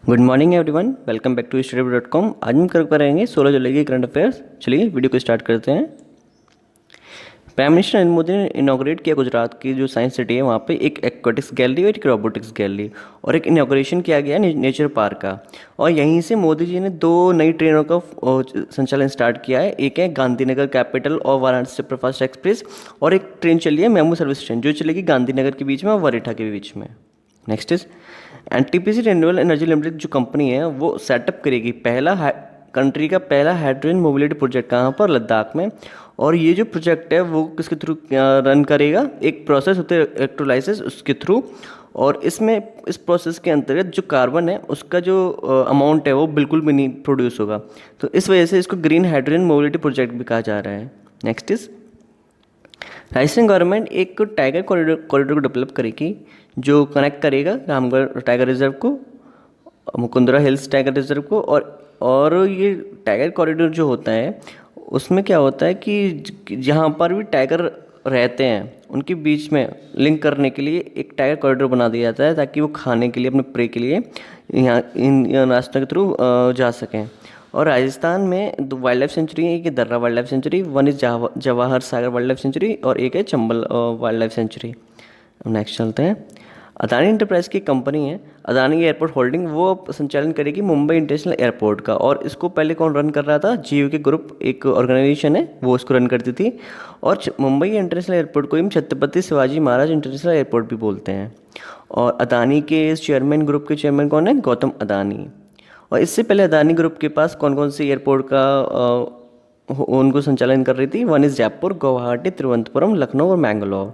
Good morning everyone, welcome back to study.com। आज हम करेंगे 16 जुलाई के करंट अफेयर्स। चलिए वीडियो को स्टार्ट करते हैं। प्राइम मिनिस्टर नरेंद्र मोदी ने इनॉग्रेट किया गुजरात की जो साइंस सिटी है वहाँ पे एक एक्वाटिक्स गैलरी और एक रोबोटिक्स गैलरी और एक इनॉग्रेशन किया गया नेचर पार्क का। और यहीं से मोदी जी ने दो नई ट्रेनों का संचालन स्टार्ट किया है। एक है गांधीनगर कैपिटल और वाराणसी सुपरफास्ट एक्सप्रेस, और एक ट्रेन चली है मेमू सर्विस ट्रेन जो चलेगी गांधीनगर के बीच में और वरेठा के बीच में। Next is NTPC renewable energy limited जो कंपनी है वो सेटअप करेगी कंट्री का पहला हाइड्रोजन मोबिलिटी प्रोजेक्ट कहाँ पर, लद्दाख में। और ये जो प्रोजेक्ट है वो किसके थ्रू रन करेगा, एक प्रोसेस होते है इलेक्ट्रोलाइसिस, उसके थ्रू। और इसमें इस प्रोसेस के अंतर्गत जो कार्बन है उसका जो अमाउंट है वो बिल्कुल भी नहीं प्रोड्यूस होगा, तो इस वजह से इसको ग्रीन हाइड्रोजन मोबिलिटी प्रोजेक्ट भी कहा जा रहा है। नेक्स्ट इज राजस्थान गवर्नमेंट एक टाइगर कॉरिडोर को डेवलप करेगी जो कनेक्ट करेगा रामगढ़ टाइगर रिजर्व को, मुकुंदरा हिल्स टाइगर रिजर्व को। और ये टाइगर कॉरिडोर जो होता है उसमें क्या होता है कि जहाँ पर भी टाइगर रहते हैं उनके बीच में लिंक करने के लिए एक टाइगर कॉरिडोर बना दिया जाता है ताकि वो खाने के लिए, अपने प्रे के लिए यहाँ इन रास्तों के थ्रू जा सकें। और राजस्थान में दो वाइल्ड लाइफ सेंचुरी है, एक है दर्रा wild life sanctuary, one is Jawahar Sagar wild life sanctuary, और एक है Chambal wild life sanctuary. Next चलते हैं। अदानी इंटरप्राइज की कंपनी है अदानी एयरपोर्ट होल्डिंग, वो अब संचालन करेगी मुंबई इंटरनेशनल एयरपोर्ट का। और इसको पहले कौन रन कर रहा था, जीओ के ग्रुप एक ऑर्गेनाइजेशन है वो इसको रन करती थी। और मुंबई इंटरनेशनल एयरपोर्ट को हम छत्रपति शिवाजी महाराज इंटरनेशनल एयरपोर्ट भी बोलते हैं। और अदानी के इस चेयरमैन, ग्रुप के चेयरमैन कौन है, गौतम अदानी। और इससे पहले अदानी ग्रुप के पास कौन कौन से एयरपोर्ट का उनको संचालन कर रही थी, वन इज़ जयपुर, गुवाहाटी, तिरुवनंतपुरम, लखनऊ और मैंगलोर।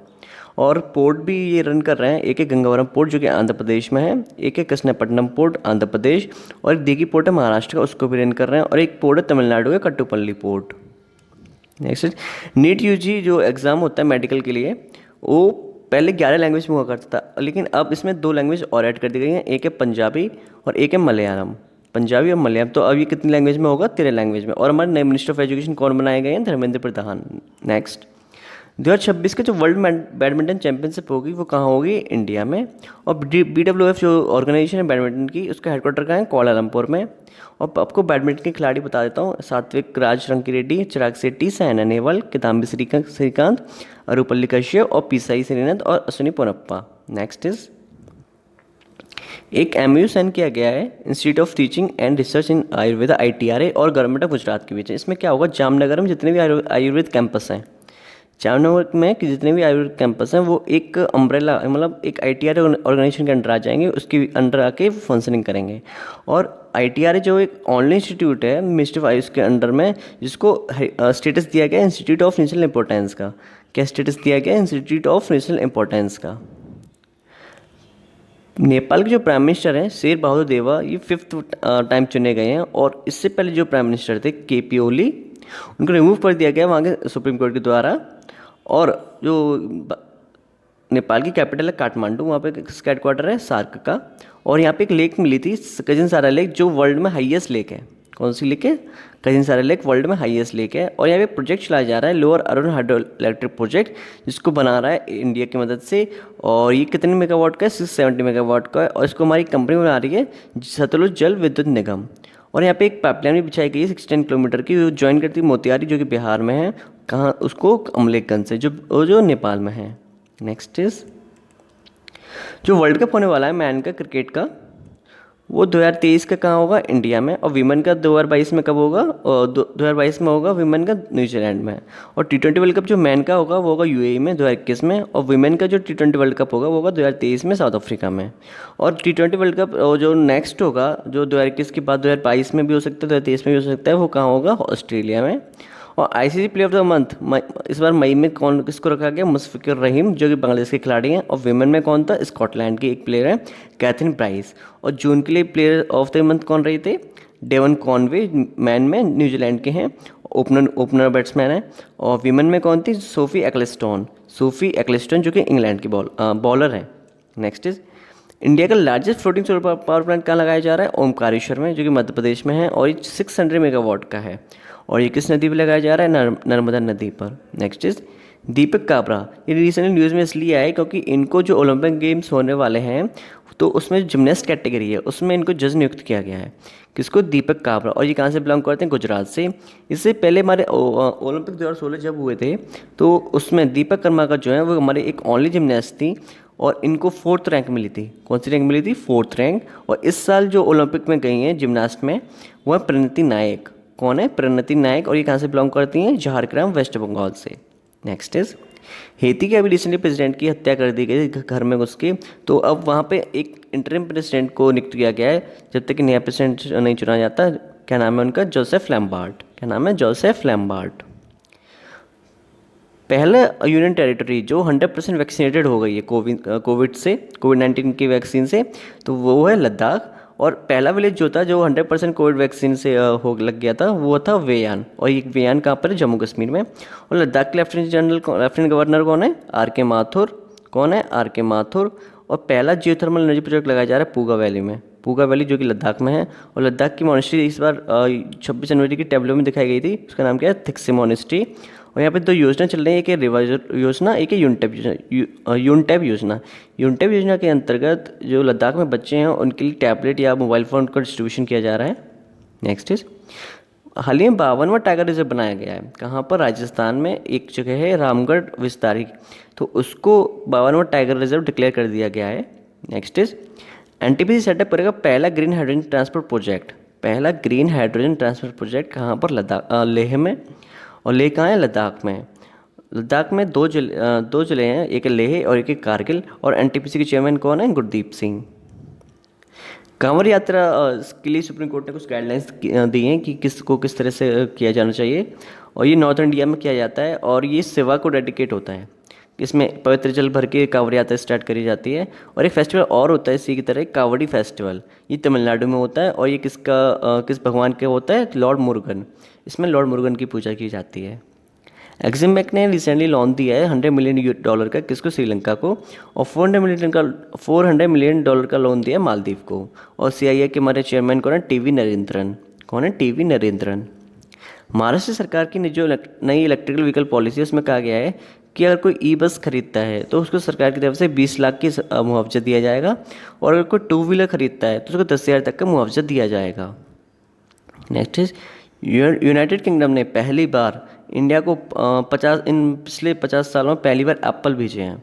और पोर्ट भी ये रन कर रहे हैं, एक है गंगावरम पोर्ट जो कि आंध्र प्रदेश में है, एक है कृष्णापट्टनम पोर्ट आंध्र प्रदेश, और एक दीघी पोर्ट है महाराष्ट्र का, उसको भी रन कर रहे हैं। और एक पोर्ट है तमिलनाडु का, Kattupalli port. Next NEET UG जो एग्ज़ाम होता है मेडिकल के लिए, वो पहले 11 लैंग्वेज में हुआ करता था, लेकिन अब इसमें 2 लैंग्वेज और ऐड कर दी गई हैं, एक है पंजाबी और एक है मलयालम। पंजाबी और मलयालम, तो अब ये कितनी लैंग्वेज में होगा, 13 लैंग्वेज में। और हमारे नए मिनिस्टर ऑफ एजुकेशन कौन बनाए गए हैं, धर्मेंद्र प्रधान। नेक्स्ट 2026 के जो वर्ल्ड बैडमिंटन चैंपियनशिप होगी वो कहाँ होगी, इंडिया में। और BWF जो ऑर्गेनाइजेशन है बैडमिंटन की, उसका हेडक्वार्टर कहाँ है, कोलालमपुर में। और आपको बैडमिंटन के खिलाड़ी बता देता हूँ, सात्विक राज रंकीरेड्डी, चिराग शेट्टी, साइना नेहवाल, किदाम्बी श्रीकांत, अरुपल्ली कश्यप और पीसाई श्रीनाथ और अश्विनी पोनप्पा। नेक्स्ट इज एक MOU साइन किया गया है institute of teaching and research in Ayurveda ITRA और गवर्नमेंट ऑफ गुजरात के बीच। इसमें क्या होगा, जामनगर में जितने भी आयुर्वेद कैंपस हैं, जामनगर में कि जितने भी आयुर्वेद कैंपस हैं वो एक अम्ब्रेला, मतलब एक ITRA ऑर्गेनाइजेशन के अंडर आ जाएंगे, उसके अंडर आके फंक्शनिंग करेंगे। और ITRA जो एक ऑनलाइन इंस्टीट्यूट है मिनिस्ट्री ऑफ आयुष के अंडर में, जिसको स्टेटस दिया गया इंस्टीट्यूट ऑफ नेशनल इंपॉर्टेंस का। क्या स्टेटस दिया गया, इंस्टीट्यूट ऑफ नेशनल इंपॉर्टेंस का। नेपाल के जो प्राइम मिनिस्टर हैं शेर बहादुर देवा, ये 5th टाइम चुने गए हैं। और इससे पहले जो प्राइम मिनिस्टर थे KP ओली, उनको रिमूव कर दिया गया वहाँ के सुप्रीम कोर्ट के द्वारा। और जो नेपाल की कैपिटल है काठमांडू, वहाँ पे इसका हेडक्वार्टर है सार्क का। और यहाँ पे एक लेक मिली थी कजिन सारा लेक, जो वर्ल्ड में हाईएस्ट लेक है। कौन सी लेक है, कजिन सारा लेक वर्ल्ड में हाईएस्ट लेक है। और यहाँ पे प्रोजेक्ट चलाया जा रहा है lower Arun hydro electric project, जिसको बना रहा है इंडिया की मदद से। और ये कितने मेगावाट का है, 670 मेगावाट का है। और इसको हमारी कंपनी बना रही है सतलुज जल विद्युत निगम। और यहाँ पे एक पाइपलाइन भी बिछाई गई है 16 किलोमीटर की, जो ज्वाइन करती है मोतिहारी जो कि बिहार में है, कहाँ उसको, अमलेखगंज से, जो नेपाल में है। नेक्स्ट इज जो वर्ल्ड कप होने वाला है मैन का क्रिकेट का, वो 2023 का कहाँ होगा, इंडिया में। और विमेन का 2022 में कब होगा, 2022 में होगा विमेन का न्यूजीलैंड में। और T20 वर्ल्ड कप जो मैन का होगा वो होगा UAE में 2021 में। और विमेन का जो T20 वर्ल्ड कप होगा वो होगा 2023 में साउथ अफ्रीका में। और T20 वर्ल्ड कप जो नेक्स्ट होगा, जो 2021 के बाद 2022 में भी हो सकता है, 2023 में भी हो सकता है, वो कहाँ होगा, ऑस्ट्रेलिया में। और ICC player of the month इस बार मई में कौन किसको रखा गया, मुशफिकुर रहीम जो कि बांग्लादेश के खिलाड़ी हैं। और विमेन में कौन था, स्कॉटलैंड की एक प्लेयर है कैथरीन प्राइस। और जून के लिए प्लेयर ऑफ द मंथ कौन रहे थे, डेवन कॉनवे, मैन में न्यूजीलैंड के हैं, ओपनर बैट्समैन है। और विमेन में कौन थी, सोफी एक्लेस्टन जो कि इंग्लैंड की बॉलर हैं। नेक्स्ट इज इंडिया का largest floating solar power plant कहाँ लगाया जा रहा है, ओमकारेश्वर में जो कि मध्य प्रदेश में है। और ये 600 मेगावाट का है। और ये किस नदी पर लगाया जा रहा है, नर्मदा नदी पर। नेक्स्ट इज दीपक काबरा, ये रिसेंटली न्यूज़ में इसलिए आए क्योंकि इनको जो ओलंपिक गेम्स होने वाले हैं तो उसमें जिमनेस्ट कैटेगरी है उसमें इनको जज नियुक्त किया गया है। किसको? दीपक काबरा। और ये कहाँ से बिलोंग करते हैं? गुजरात से। इससे पहले हमारे ओलंपिक 2016 जब हुए थे तो उसमें दीपक कर्माकर जो है वो हमारे एक ओनली जिमनेस्ट थी और इनको 4th रैंक मिली थी। कौन सी रैंक मिली थी? 4th rank. और इस साल जो ओलंपिक में गई हैं जिमनास्ट में वो है प्रणति नायक। कौन है? प्रणति नायक। और ये कहाँ से बिलोंग करती हैं? झारग्राम, वेस्ट बंगाल से। नेक्स्ट इज हेती के अभी रिसेंटली प्रेसिडेंट की हत्या कर दी गई घर में घुस के, तो अब वहाँ पे एक इंटरिम प्रेसिडेंट को नियुक्त किया गया है जब तक कि नया प्रेसिडेंट नहीं चुना जाता। क्या नाम है उनका? जोसेफ लैम्बार्ट। क्या नाम है? जोसेफ लैम्बार्ट। पहला यूनियन टेरिटरी जो 100% वैक्सीनेटेड हो गई है कोविड-19 की वैक्सीन से, तो वो है लद्दाख। और पहला विलेज जो था जो 100% कोविड वैक्सीन से हो लग गया था वो था वेयान। और ये वेयान कहाँ पर है? जम्मू कश्मीर में। और लद्दाख के लेफ्टिनेंट गवर्नर कौन है? आर के माथुर। कौन है? आर के माथुर। और पहला जियोथर्मल एनर्जी प्रोजेक्ट लगाया जा रहा है पूगा वैली में। पूगा वैली जो कि लद्दाख में है। और लद्दाख की मॉनेस्ट्री इस बार 26 जनवरी की टैब्लो में दिखाई गई थी। उसका नाम क्या है? थिक्से मॉनेस्ट्री। और यहाँ पे 2 योजना चल रही है, एक है रिवाइजर योजना, एक है यूनटैप योजना। यूनटैप योजना के अंतर्गत जो लद्दाख में बच्चे हैं उनके लिए टैबलेट या मोबाइल फ़ोन का डिस्ट्रीब्यूशन किया जा रहा है। नेक्स्ट इज हाल ही में 52वां टाइगर रिजर्व बनाया गया है। कहाँ पर? राजस्थान में एक जगह है रामगढ़ विस्तारी, तो उसको 52वां टाइगर रिजर्व डिक्लेयर कर दिया गया है। नेक्स्ट इज एनटीपीसी सेटअप करेगा पहला ग्रीन हाइड्रोजन ट्रांसपोर्ट प्रोजेक्ट। पहला ग्रीन हाइड्रोजन ट्रांसपोर्ट प्रोजेक्ट कहाँ पर? लेह में। और लेह कहाँ है? लद्दाख में। लद्दाख में दो जिले हैं, एक है लेह और एक है कारगिल। और एनटीपीसी के चेयरमैन कौन है? गुरदीप सिंह। कांवड़ यात्रा के लिए सुप्रीम कोर्ट ने कुछ गाइडलाइंस दी हैं कि किस तरह से किया जाना चाहिए। और ये नॉर्थ इंडिया में किया जाता है और ये शिवा को डेडिकेट होता है। इसमें पवित्र जल भर के कांवड़ यात्रा स्टार्ट करी जाती है। और एक फेस्टिवल और होता है इसी की तरह, कावड़ी फेस्टिवल। ये तमिलनाडु में होता है और ये किस भगवान के होता है? लॉर्ड मुरुगन। इसमें लॉर्ड मुरुगन की पूजा की जाती है। एक्सिम बैंक ने रिसेंटली लोन दिया है $100 मिलियन का। किसको? श्रीलंका को। और $400 मिलियन का लोन दिया है मालदीव को। और सीआईआई के हमारे चेयरमैन कौन है? टीवी नरेंद्रन। कौन है? टीवी नरेंद्रन। महाराष्ट्र सरकार की जो नई इलेक्ट्रिकल व्हीकल पॉलिसी है उसमें कहा गया है कि अगर कोई ई बस खरीदता है तो उसको सरकार की तरफ से 20 लाख की मुआवजा दिया जाएगा। और अगर कोई 2 व्हीलर खरीदता है तो उसको 10,000 तक का मुआवजा दिया जाएगा। नेक्स्ट इज यूनाइटेड किंगडम ने पहली बार इंडिया को पिछले 50 सालों में पहली बार एप्पल भेजे हैं।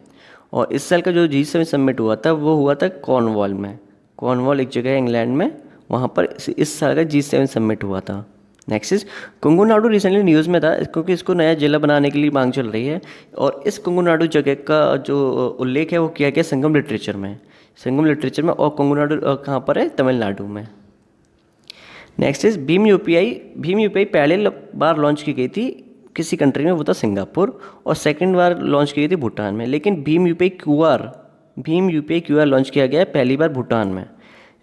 और इस साल का जो G7 समिट हुआ था वो हुआ था कॉर्नवॉल में। कॉर्नवॉल एक जगह है इंग्लैंड में, वहाँ पर इस साल का G7 समिट हुआ था। Next is Kongu Nadu recently news में था क्योंकि इसको नया जिला बनाने के लिए मांग चल रही है। और इस कुंगू नाडू जगह का जो उल्लेख है वो किया गया संगम लिटरेचर में। और कुंगू नाडू कहाँ पर है? तमिलनाडु में। नेक्स्ट इज भीम यूपीआई पहले बार लॉन्च की गई थी किसी कंट्री में, वो था सिंगापुर। और सेकंड बार लॉन्च की गई थी भूटान में। लेकिन भीम यूपीआई क्यूआर लॉन्च किया गया है पहली बार भूटान में,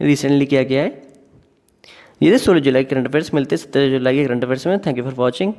रिसेंटली किया गया है। ये 16 जुलाई के करंट अफेयर्स। मिलते हैं 17 जुलाई के करंट अफेयर्स में। Thank you for watching.